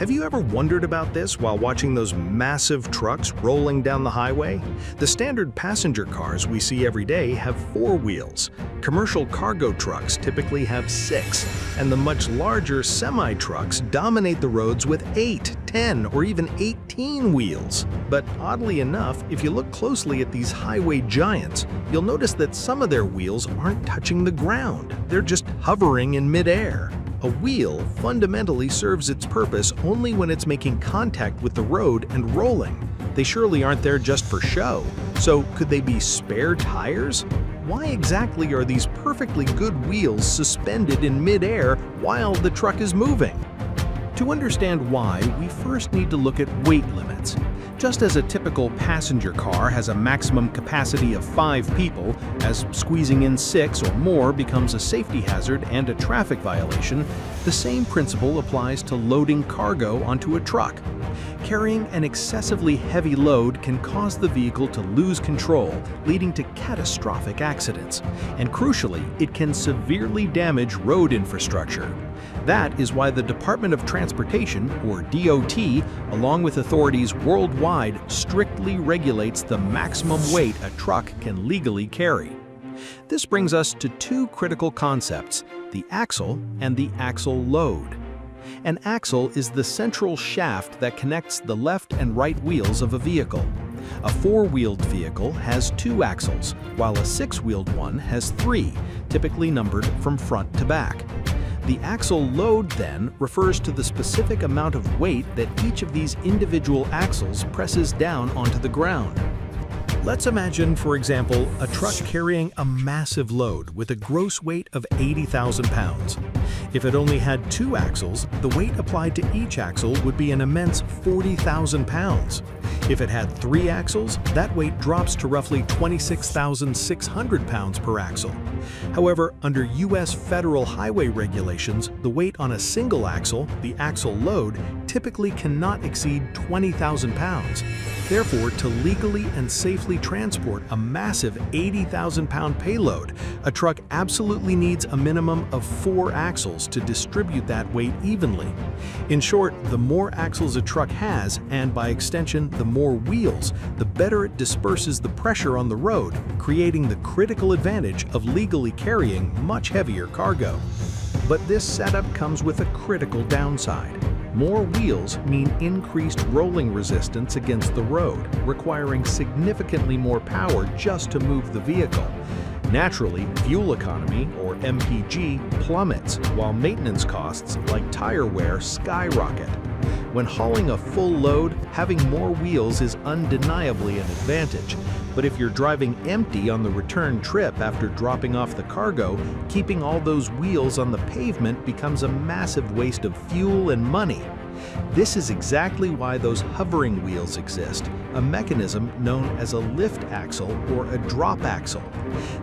Have you ever wondered about this while watching those massive trucks rolling down the highway? The standard passenger cars we see every day have 4 wheels. Commercial cargo trucks typically have 6, and the much larger semi-trucks dominate the roads with 8, 10, or even 18 wheels. But oddly enough, if you look closely at these highway giants, you'll notice that some of their wheels aren't touching the ground. They're just hovering in midair. A wheel fundamentally serves its purpose only when it's making contact with the road and rolling. They surely aren't there just for show. So could they be spare tires? Why exactly are these perfectly good wheels suspended in midair while the truck is moving? To understand why, we first need to look at weight limits. Just as a typical passenger car has a maximum capacity of 5 people, as squeezing in 6 or more becomes a safety hazard and a traffic violation, the same principle applies to loading cargo onto a truck. Carrying an excessively heavy load can cause the vehicle to lose control, leading to catastrophic accidents. And crucially, it can severely damage road infrastructure. That is why the Department of Transportation, or DOT, along with authorities worldwide, strictly regulates the maximum weight a truck can legally carry. This brings us to 2 critical concepts: the axle and the axle load. An axle is the central shaft that connects the left and right wheels of a vehicle. A 4-wheeled vehicle has 2 axles, while a 6-wheeled one has 3, typically numbered from front to back. The axle load, then, refers to the specific amount of weight that each of these individual axles presses down onto the ground. Let's imagine, for example, a truck carrying a massive load with a gross weight of 80,000 pounds. If it only had 2 axles, the weight applied to each axle would be an immense 40,000 pounds. If it had 3 axles, that weight drops to roughly 26,600 pounds per axle. However, under U.S. federal highway regulations, the weight on a single axle, the axle load, typically cannot exceed 20,000 pounds. Therefore, to legally and safely transport a massive 80,000-pound payload, a truck absolutely needs a minimum of 4 axles to distribute that weight evenly. In short, the more axles a truck has, and by extension, the more wheels, the better it disperses the pressure on the road, creating the critical advantage of legally carrying much heavier cargo. But this setup comes with a critical downside. More wheels mean increased rolling resistance against the road, requiring significantly more power just to move the vehicle. Naturally, fuel economy, or MPG, plummets, while maintenance costs, like tire wear, skyrocket. When hauling a full load, having more wheels is undeniably an advantage. But if you're driving empty on the return trip after dropping off the cargo, keeping all those wheels on the pavement becomes a massive waste of fuel and money. This is exactly why those hovering wheels exist, a mechanism known as a lift axle or a drop axle.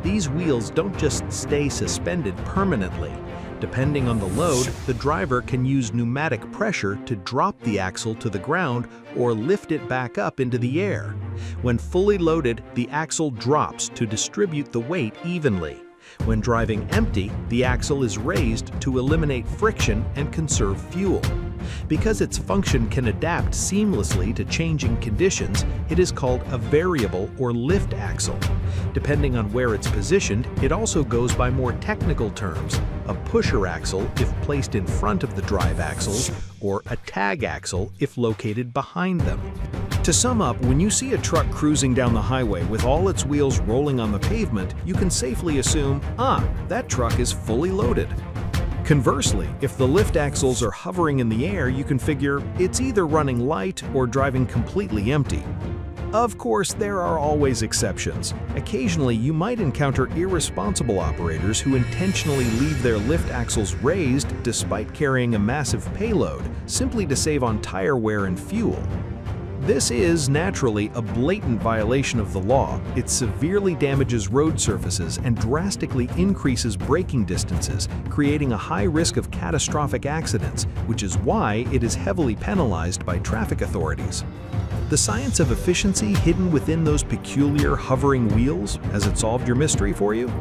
These wheels don't just stay suspended permanently. Depending on the load, the driver can use pneumatic pressure to drop the axle to the ground or lift it back up into the air. When fully loaded, the axle drops to distribute the weight evenly. When driving empty, the axle is raised to eliminate friction and conserve fuel. Because its function can adapt seamlessly to changing conditions, it is called a variable or lift axle. Depending on where it's positioned, it also goes by more technical terms: a pusher axle if placed in front of the drive axles, or a tag axle if located behind them. To sum up, when you see a truck cruising down the highway with all its wheels rolling on the pavement, you can safely assume, that truck is fully loaded. Conversely, if the lift axles are hovering in the air, you can figure it's either running light or driving completely empty. Of course, there are always exceptions. Occasionally, you might encounter irresponsible operators who intentionally leave their lift axles raised despite carrying a massive payload, simply to save on tire wear and fuel. This is, naturally, a blatant violation of the law. It severely damages road surfaces and drastically increases braking distances, creating a high risk of catastrophic accidents, which is why it is heavily penalized by traffic authorities. The science of efficiency hidden within those peculiar hovering wheels, has it solved your mystery for you?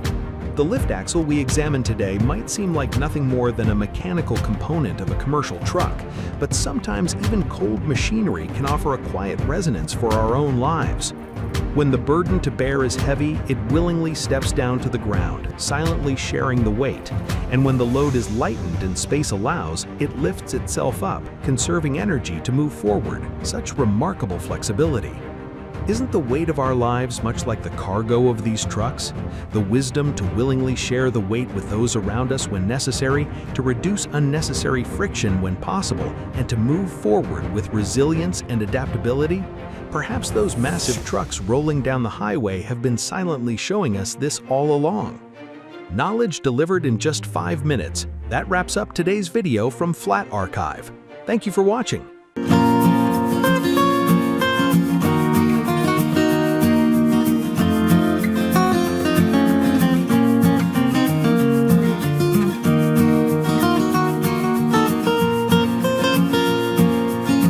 The lift axle we examine today might seem like nothing more than a mechanical component of a commercial truck, but sometimes even cold machinery can offer a quiet resonance for our own lives. When the burden to bear is heavy, it willingly steps down to the ground, silently sharing the weight. And when the load is lightened and space allows, it lifts itself up, conserving energy to move forward. Such remarkable flexibility. Isn't the weight of our lives much like the cargo of these trucks? The wisdom to willingly share the weight with those around us when necessary, to reduce unnecessary friction when possible, and to move forward with resilience and adaptability? Perhaps those massive trucks rolling down the highway have been silently showing us this all along. Knowledge delivered in just 5 minutes. That wraps up today's video from Flat Archive. Thank you for watching.